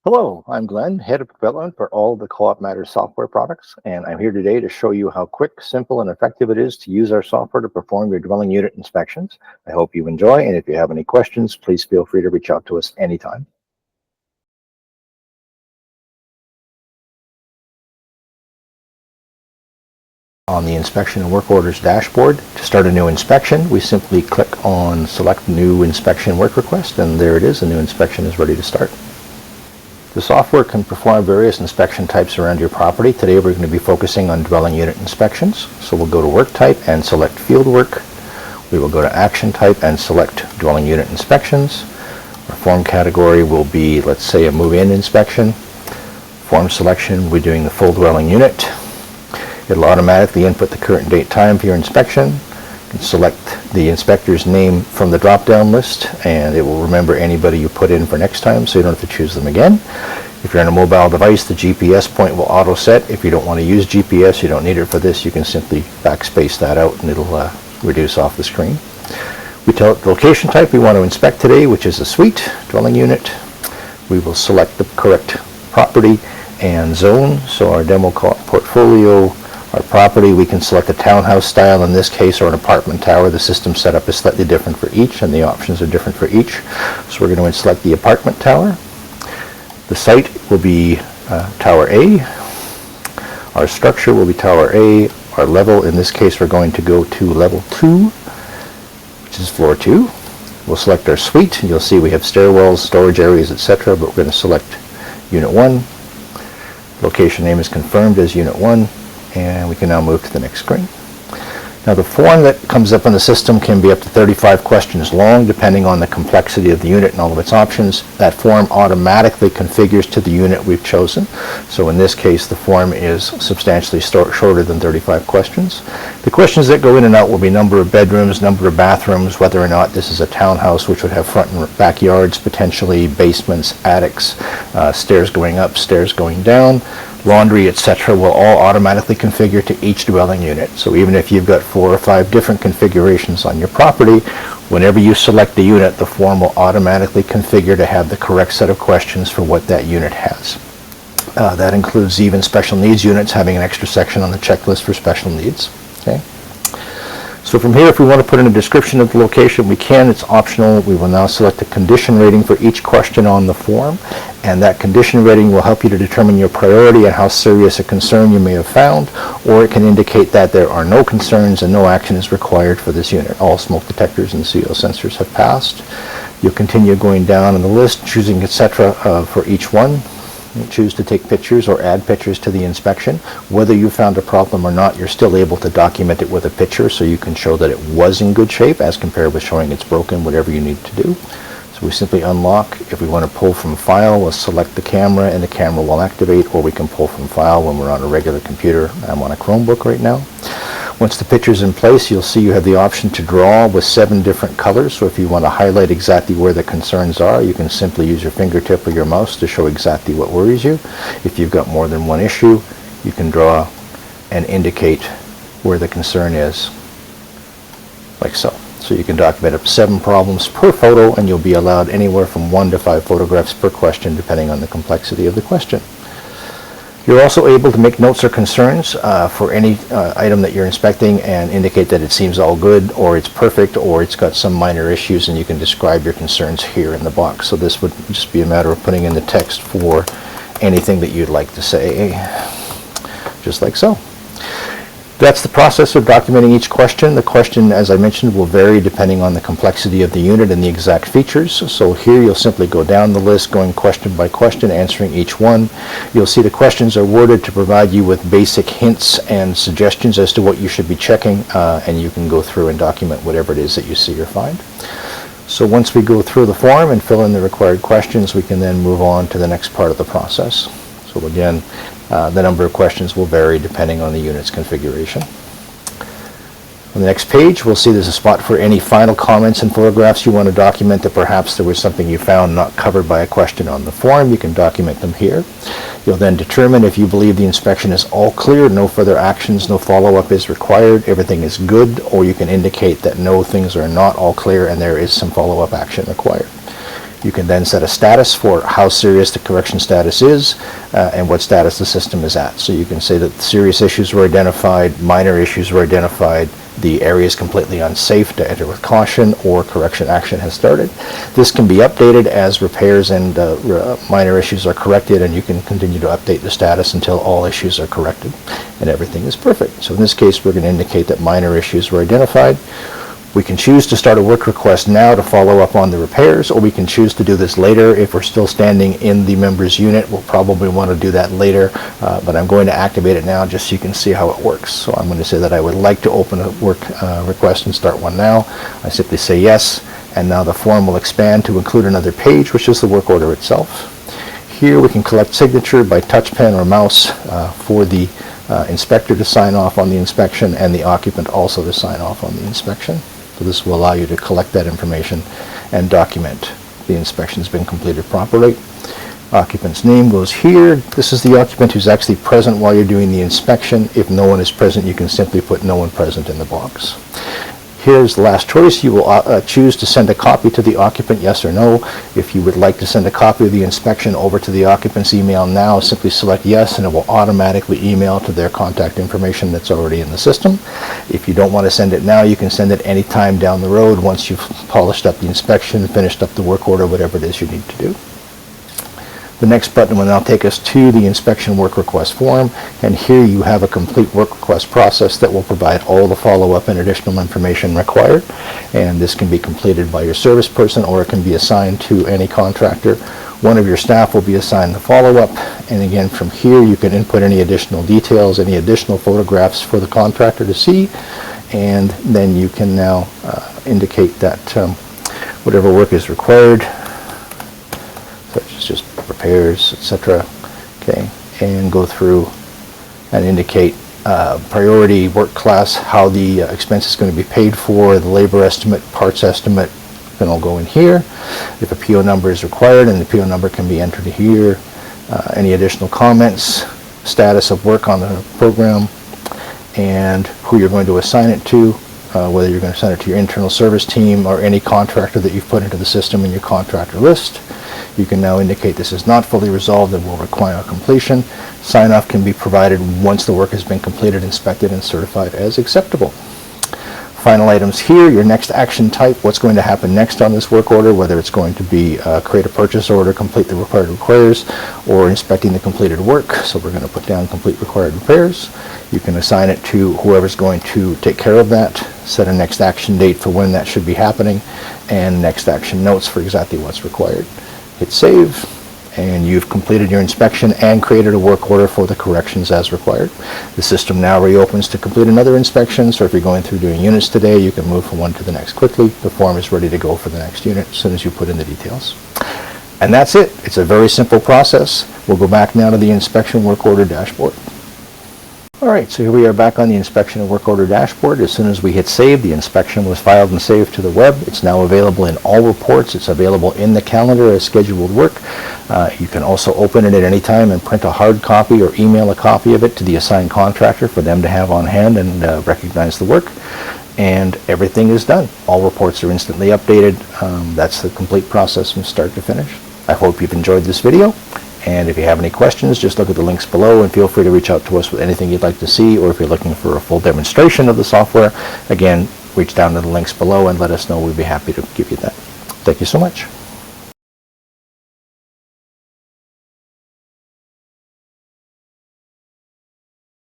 Hello, I'm Glenn, Head of Development for all of the Co-op Matters software products, and I'm here today to show you how quick, simple, and effective it is to use our software to perform your dwelling unit inspections. I hope you enjoy, and if you have any questions, please feel free to reach out to us anytime. On the Inspection and Work Orders dashboard, to start a new inspection, we simply click on Select New Inspection Work Request, and there it is, the new inspection is ready to start. The software can perform various inspection types around your property. Today we're going to be focusing on dwelling unit inspections. So we'll go to Work Type and select Field Work. We will go to Action Type and select Dwelling Unit Inspections. Our form category will be, let's say, a move-in inspection. Form selection, we're doing the full dwelling unit. It'll automatically input the current date time for your inspection. You can select the inspector's name from the drop-down list, and it will remember anybody you put in for next time, so you don't have to choose them again. If you're on a mobile device, the GPS point will auto-set. If you don't want to use GPS, you don't need it for this, you can simply backspace that out and it'll reduce off the screen. We tell it the location type we want to inspect today, which is a suite dwelling unit. We will select the correct property and zone, so our demo portfolio, our property, we can select a townhouse style in this case or an apartment tower. The system setup is slightly different for each and the options are different for each. So we're going to select the apartment tower. The site will be Tower A. Our structure will be Tower A. Our level, in this case, we're going to go to level 2, which is floor 2. We'll select our suite. You'll see we have stairwells, storage areas, etc., but we're going to select Unit 1. Location name is confirmed as Unit 1. And we can now move to the next screen. Now the form that comes up on the system can be up to 35 questions long, depending on the complexity of the unit and all of its options. That form automatically configures to the unit we've chosen. So in this case, the form is substantially shorter than 35 questions. The questions that go in and out will be number of bedrooms, number of bathrooms, whether or not this is a townhouse, which would have front and backyards, potentially basements, attics, stairs going up, stairs going down, laundry, etc. will all automatically configure to each dwelling unit. So even if you've got 4 or 5 different configurations on your property, whenever you select the unit, the form will automatically configure to have the correct set of questions for what that unit has. That includes even special needs units having an extra section on the checklist for special needs. Okay. So from here, if we want to put in a description of the location, we can. It's optional. We will now select a condition rating for each question on the form, and that condition rating will help you to determine your priority and how serious a concern you may have found, or it can indicate that there are no concerns and no action is required for this unit. All smoke detectors and CO sensors have passed. You'll continue going down on the list, choosing etc. For each one. You choose to take pictures or add pictures to the inspection. Whether you found a problem or not, you're still able to document it with a picture so you can show that it was in good shape as compared with showing it's broken, whatever you need to do. So we simply unlock. If we want to pull from file, we'll select the camera and the camera will activate, or we can pull from file when we're on a regular computer. I'm on a Chromebook right now. Once the picture's in place, you'll see you have the option to draw with 7 different colors. So if you want to highlight exactly where the concerns are, you can simply use your fingertip or your mouse to show exactly what worries you. If you've got more than one issue, you can draw and indicate where the concern is, like so. So you can document up to 7 problems per photo, and you'll be allowed anywhere from 1 to 5 photographs per question, depending on the complexity of the question. You're also able to make notes or concerns for any item that you're inspecting and indicate that it seems all good, or it's perfect, or it's got some minor issues, and you can describe your concerns here in the box. So this would just be a matter of putting in the text for anything that you'd like to say, just like so. That's the process of documenting each question. The question, as I mentioned, will vary depending on the complexity of the unit and the exact features. So here you'll simply go down the list, going question by question, answering each one. You'll see the questions are worded to provide you with basic hints and suggestions as to what you should be checking, and you can go through and document whatever it is that you see or find. So once we go through the form and fill in the required questions, we can then move on to the next part of the process. So again, the number of questions will vary depending on the unit's configuration. On the next page, we'll see there's a spot for any final comments and photographs you want to document that perhaps there was something you found not covered by a question on the form. You can document them here. You'll then determine if you believe the inspection is all clear, no further actions, no follow-up is required, everything is good, or you can indicate that no, things are not all clear and there is some follow-up action required. You can then set a status for how serious the correction status is and what status the system is at. So you can say that serious issues were identified, minor issues were identified, the area is completely unsafe to enter with caution, or correction action has started. This can be updated as repairs and minor issues are corrected, and you can continue to update the status until all issues are corrected and everything is perfect. So in this case, we're going to indicate that minor issues were identified. We can choose to start a work request now to follow up on the repairs, or we can choose to do this later. If we're still standing in the members unit, we'll probably want to do that later, but I'm going to activate it now just so you can see how it works. So I'm going to say that I would like to open a work request and start one now. I simply say yes, and now the form will expand to include another page, which is the work order itself. Here we can collect signature by touch pen or mouse for the inspector to sign off on the inspection, and the occupant also to sign off on the inspection. So this will allow you to collect that information and document the inspection has been completed properly. Occupant's name goes here. This is the occupant who's actually present while you're doing the inspection. If no one is present, you can simply put no one present in the box. Here's the last choice. You will choose to send a copy to the occupant, yes or no. If you would like to send a copy of the inspection over to the occupant's email now, simply select yes, and it will automatically email to their contact information that's already in the system. If you don't want to send it now, you can send it any time down the road once you've polished up the inspection, finished up the work order, whatever it is you need to do. The next button will now take us to the inspection work request form, and here you have a complete work request process that will provide all the follow-up and additional information required, and this can be completed by your service person, or it can be assigned to any contractor. One of your staff will be assigned the follow-up, and again from here you can input any additional details, any additional photographs for the contractor to see, and then you can now indicate that whatever work is required, such as just repairs, etc. Okay, and go through and indicate priority, work class, how the expense is going to be paid for, the labor estimate, parts estimate, then I'll go in here. If a PO number is required, and the PO number can be entered here. Any additional comments, status of work on the program, and who you're going to assign it to, whether you're going to assign it to your internal service team or any contractor that you've put into the system in your contractor list. You can now indicate this is not fully resolved and will require completion. Sign-off can be provided once the work has been completed, inspected, and certified as acceptable. Final items here, your next action type, what's going to happen next on this work order, whether it's going to be create a purchase order, complete the required repairs, or inspecting the completed work. So we're going to put down complete required repairs. You can assign it to whoever's going to take care of that, set a next action date for when that should be happening, and next action notes for exactly what's required. Hit save, and you've completed your inspection and created a work order for the corrections as required. The system now reopens to complete another inspection, so if you're going through doing units today, you can move from one to the next quickly. The form is ready to go for the next unit as soon as you put in the details. And that's it. It's a very simple process. We'll go back now to the inspection work order dashboard. Alright, so here we are back on the inspection and work order dashboard. As soon as we hit save, the inspection was filed and saved to the web. It's now available in all reports. It's available in the calendar as scheduled work. You can also open it at any time and print a hard copy or email a copy of it to the assigned contractor for them to have on hand and recognize the work. And everything is done. All reports are instantly updated. That's the complete process from start to finish. I hope you've enjoyed this video. And if you have any questions, just look at the links below and feel free to reach out to us with anything you'd like to see, or if you're looking for a full demonstration of the software, again, reach down to the links below and let us know. We'd be happy to give you that. Thank you so much.